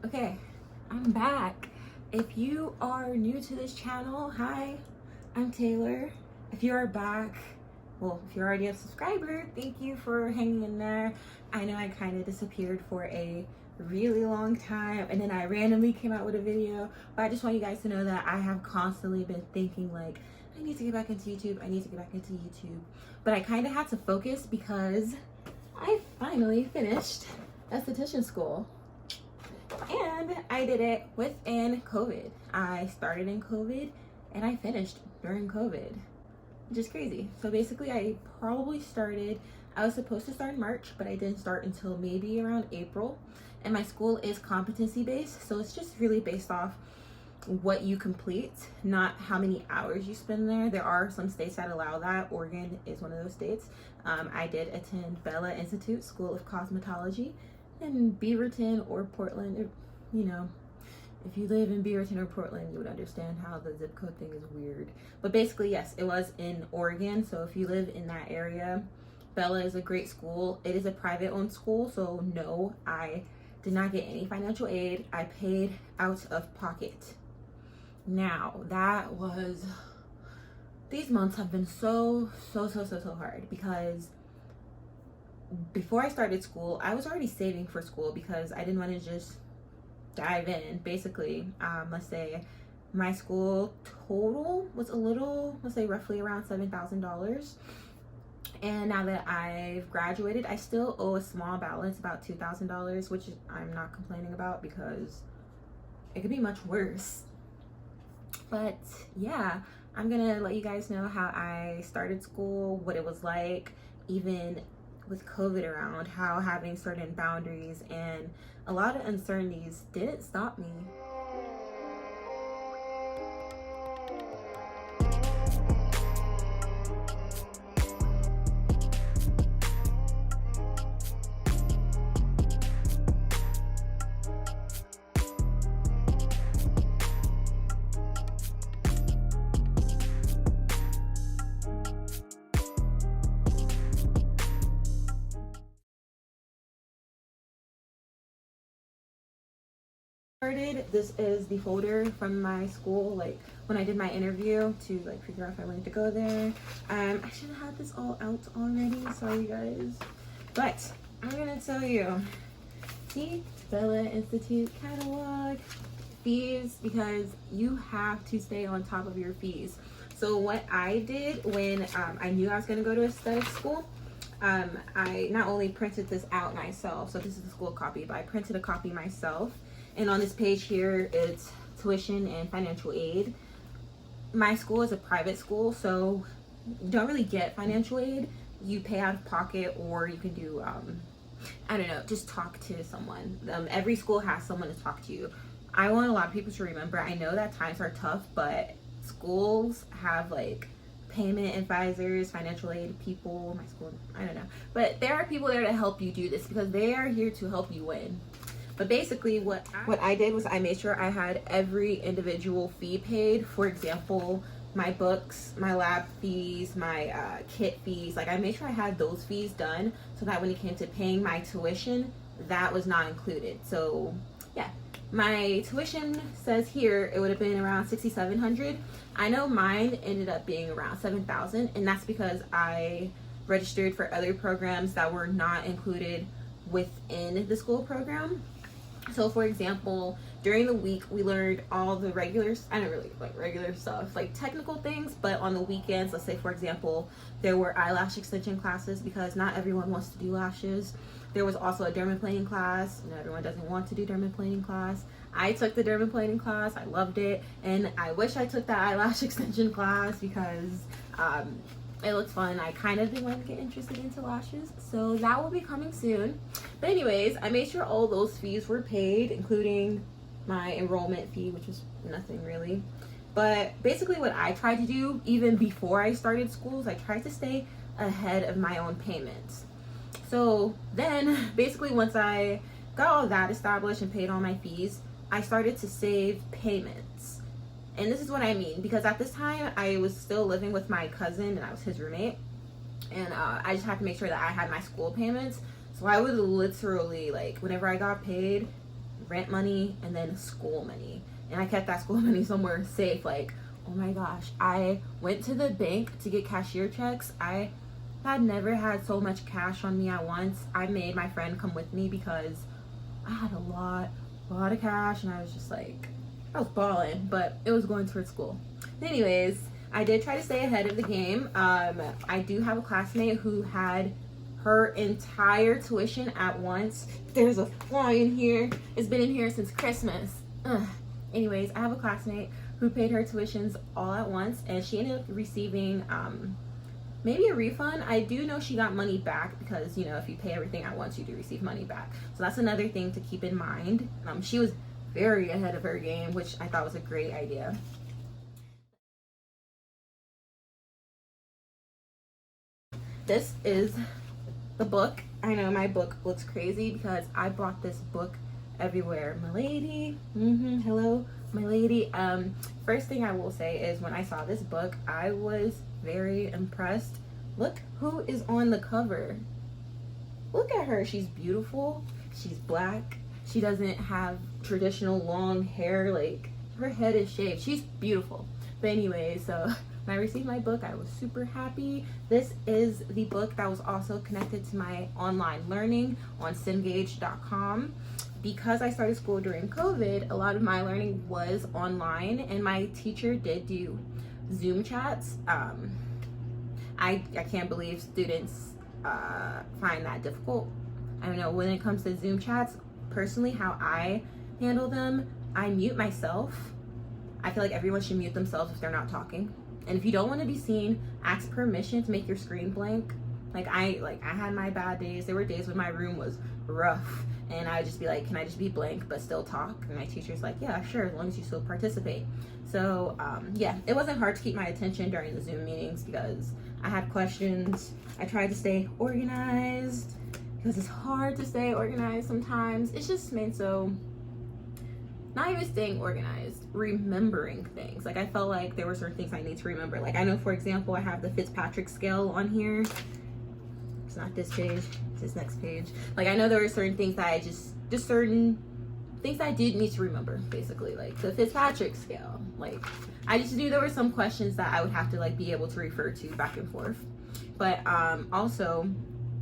Okay, I'm back. If you are new to this channel, hi, I'm Taylor. If you are back, well, if you're already a subscriber, thank you for hanging in there. I know I kind of disappeared for a really long time and then I randomly came out with a video, but I just want you guys to know that I have constantly been thinking like, I need to get back into YouTube, I need to get back into YouTube. But I kind of had to focus because I finally finished esthetician school. And I did it within COVID. I started in COVID and I finished during COVID, which is crazy. So basically I was supposed to start in March, but I didn't start until maybe around April. And my school is competency based, so it's just really based off what you complete, not how many hours you spend there. There are some states that allow that. Oregon is one of those states. I did attend Bella Institute School of Cosmetology in Beaverton or Portland. If you live in Beaverton or Portland, you would understand how the zip code thing is weird. But basically, yes, it was in Oregon. So if you live in that area, Bella is a great school. It is a private owned school, so no, I did not get any financial aid. I paid out of pocket. Now, these months have been so hard because before I started school, I was already saving for school because I didn't want to just dive in. Basically, let's say my school total was roughly around $7,000. And now that I've graduated, I still owe a small balance, about $2,000, which I'm not complaining about because it could be much worse. But yeah, I'm gonna let you guys know how I started school, what it was like, even with COVID around, how having certain boundaries and a lot of uncertainties didn't stop me. This is the folder from my school, like when I did my interview to like figure out if I wanted to go there. I should have had this all out already, sorry guys, but I'm gonna tell you. See, Bella Institute catalog, fees, because you have to stay on top of your fees. So what I did when I knew I was gonna go to aesthetic school, I not only printed this out myself, so this is the school copy, but I printed a copy myself. And on this page here, it's tuition and financial aid. My school is a private school, so you don't really get financial aid. You pay out of pocket, or you can do, I don't know, just talk to someone. Every school has someone to talk to you. I want a lot of people to remember, I know that times are tough, but schools have like payment advisors, financial aid people. My school, I don't know. But there are people there to help you do this because they are here to help you win. But basically what I did was I made sure I had every individual fee paid. For example, my books, my lab fees, my kit fees. Like I made sure I had those fees done so that when it came to paying my tuition, that was not included. So yeah, my tuition says here it would have been around $6,700. I know mine ended up being around $7,000, and that's because I registered for other programs that were not included within the school program. So for example, during the week we learned all the I don't really like regular stuff, like technical things, but on the weekends, let's say for example, there were eyelash extension classes because not everyone wants to do lashes. There was also a dermaplaning class. Not everyone doesn't want to do dermaplaning class. I took the dermaplaning class, I loved it, and I wish I took that eyelash extension class because it looks fun. I kind of did want to get interested into lashes, so that will be coming soon. But anyways, I made sure all those fees were paid, including my enrollment fee, which was nothing really. But basically what I tried to do, even before I started schools, I tried to stay ahead of my own payments. So then basically once I got all that established and paid all my fees, I started to save payments. And this is what I mean, because at this time I was still living with my cousin and I was his roommate, and I just had to make sure that I had my school payments. So I would literally, like, whenever I got paid, rent money, and then school money. And I kept that school money somewhere safe. Like, oh my gosh, I went to the bank to get cashier checks. I had never had so much cash on me at once. I made my friend come with me because I had a lot of cash, and I was just like, I was balling, but it was going towards school. Anyways, I did try to stay ahead of the game. I do have a classmate who had her entire tuition at once. There's a fly in here. It's been in here since Christmas. Ugh. Anyways, I have a classmate who paid her tuitions all at once, and she ended up receiving maybe a refund. I do know she got money back because, you know, if you pay everything at once, you do receive money back. So that's another thing to keep in mind. She was very ahead of her game, which I thought was a great idea. This is the book. I know my book looks crazy because I brought this book everywhere. Milady, hello, Milady. First thing I will say is when I saw this book, I was very impressed. Look who is on the cover. Look at her. She's beautiful. She's black. She doesn't have traditional long hair. Like, her head is shaved. She's beautiful. But anyway, so when I received my book, I was super happy. This is the book that was also connected to my online learning on Cengage.com. Because I started school during COVID, a lot of my learning was online, and my teacher did do Zoom chats. I can't believe students find that difficult. I don't know, when it comes to Zoom chats, personally, how I handle them, I mute myself. I feel like everyone should mute themselves if they're not talking. And if you don't want to be seen, ask permission to make your screen blank. I had my bad days. There were days when my room was rough, and I'd just be like, can I just be blank but still talk? And my teacher's like, yeah, sure, as long as you still participate. So yeah, it wasn't hard to keep my attention during the Zoom meetings because I had questions. I tried to stay organized because it's hard to stay organized sometimes. It's just made so, not even staying organized, remembering things. Like, I felt like there were certain things I need to remember. Like, I know, for example, I have the Fitzpatrick scale on here. It's not this page, it's this next page. Like, I know there were certain things that I just certain things I did need to remember, basically. Like, the Fitzpatrick scale. Like, I just knew there were some questions that I would have to, like, be able to refer to back and forth. But also,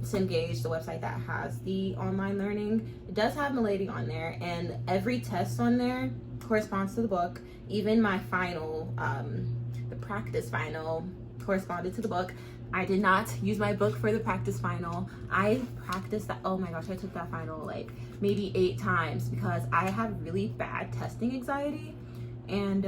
Cengage, the website that has the online learning, it does have Milady on there, and every test on there corresponds to the book. Even my final, the practice final, corresponded to the book. I did not use my book for the practice final. I practiced that. Oh my gosh, I took that final like maybe 8 times because I have really bad testing anxiety. And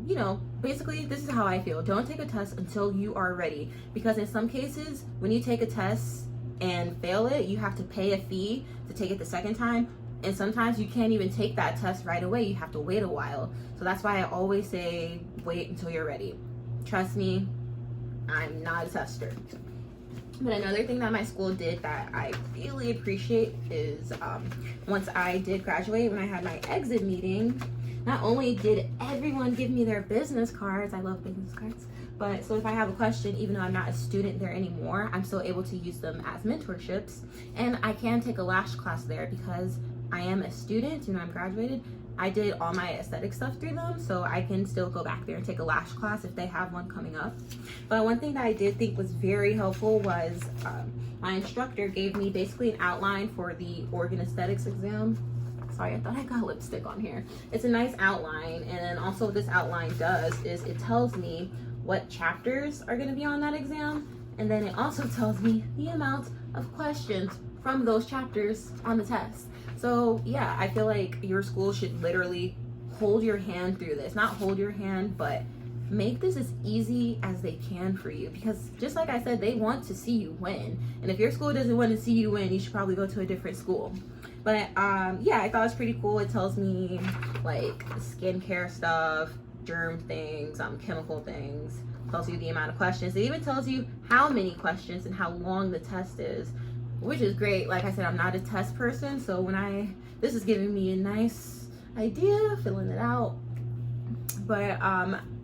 you know, basically this is how I feel. Don't take a test until you are ready, because in some cases when you take a test and fail it, you have to pay a fee to take it the second time, and sometimes you can't even take that test right away. You have to wait a while. So that's why I always say wait until you're ready. Trust me, I'm not a tester. But another thing that my school did that I really appreciate is once I did graduate, when I had my exit meeting, not only did everyone give me their business cards, I love business cards, but so if I have a question, even though I'm not a student there anymore, I'm still able to use them as mentorships. And I can take a lash class there because I am a student, you know, I'm graduated. I did all my aesthetic stuff through them, so I can still go back there and take a lash class if they have one coming up. But one thing that I did think was very helpful was my instructor gave me basically an outline for the Oregon Aesthetics exam. Sorry, I thought I got lipstick on here. It's a nice outline, and then also what this outline does is it tells me what chapters are going to be on that exam, and then it also tells me the amount of questions from those chapters on the test. So yeah, I feel like your school should literally hold your hand through this. Not hold your hand, but make this as easy as they can for you, because just like I said, they want to see you win. And if your school doesn't want to see you win, you should probably go to a different school. But yeah, I thought it was pretty cool. It tells me like skincare stuff, germ things, chemical things. It tells you the amount of questions. It even tells you how many questions and how long the test is, which is great. Like I said, I'm not a test person, so when this is giving me a nice idea, filling it out. But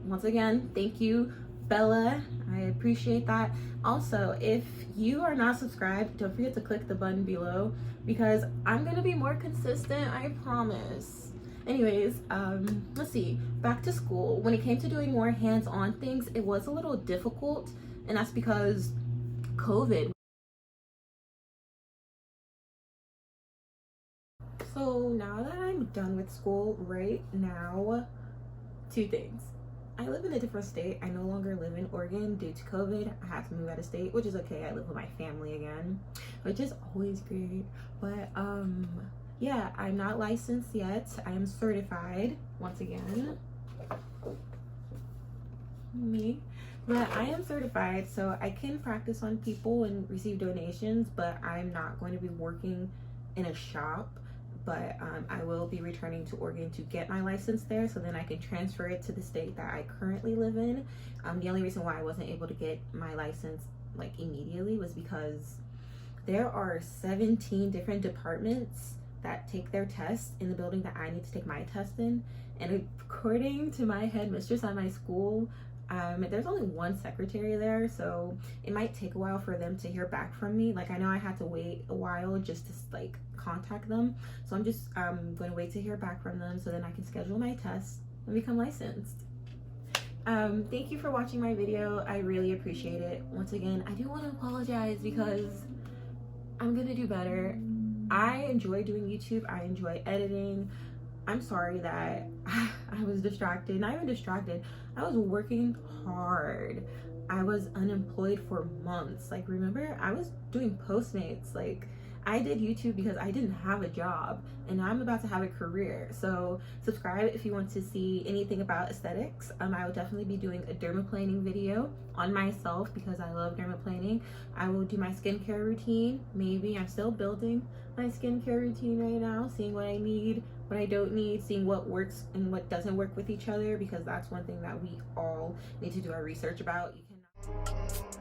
once again, thank you, Bella. I appreciate that. Also, if you are not subscribed, don't forget to click the button below because I'm gonna be more consistent, I promise. Anyways, let's see, back to school. When it came to doing more hands-on things, it was a little difficult, and that's because COVID. So now that I'm done with school right now, two things. I live in a different state. I no longer live in Oregon due to COVID. I had to move out of state, which is okay. I live with my family again, which is always great. But yeah, I'm not licensed yet. I am certified once again. Me. But I am certified, so I can practice on people and receive donations, but I'm not going to be working in a shop. But I will be returning to Oregon to get my license there, so then I can transfer it to the state that I currently live in. The only reason why I wasn't able to get my license like immediately was because there are 17 different departments that take their tests in the building that I need to take my test in. And according to my headmistress at my school, there's only one secretary there, so it might take a while for them to hear back from me. Like, I know I had to wait a while just to like contact them, so I'm just going to wait to hear back from them so then I can schedule my test and become licensed. Thank you for watching my video. I really appreciate it. Once again, I do want to apologize because I'm gonna do better. I enjoy doing YouTube. I enjoy editing. I'm sorry that I was distracted. Not even distracted. I was working hard. I was unemployed for months. Like, remember, I was doing Postmates. Like, I did YouTube because I didn't have a job, and now I'm about to have a career. So subscribe if you want to see anything about aesthetics. I will definitely be doing a dermaplaning video on myself because I love dermaplaning. I will do my skincare routine. Maybe I'm still building my skincare routine right now, seeing what I need, what I don't need, seeing what works and what doesn't work with each other, because that's one thing that we all need to do our research about. You cannot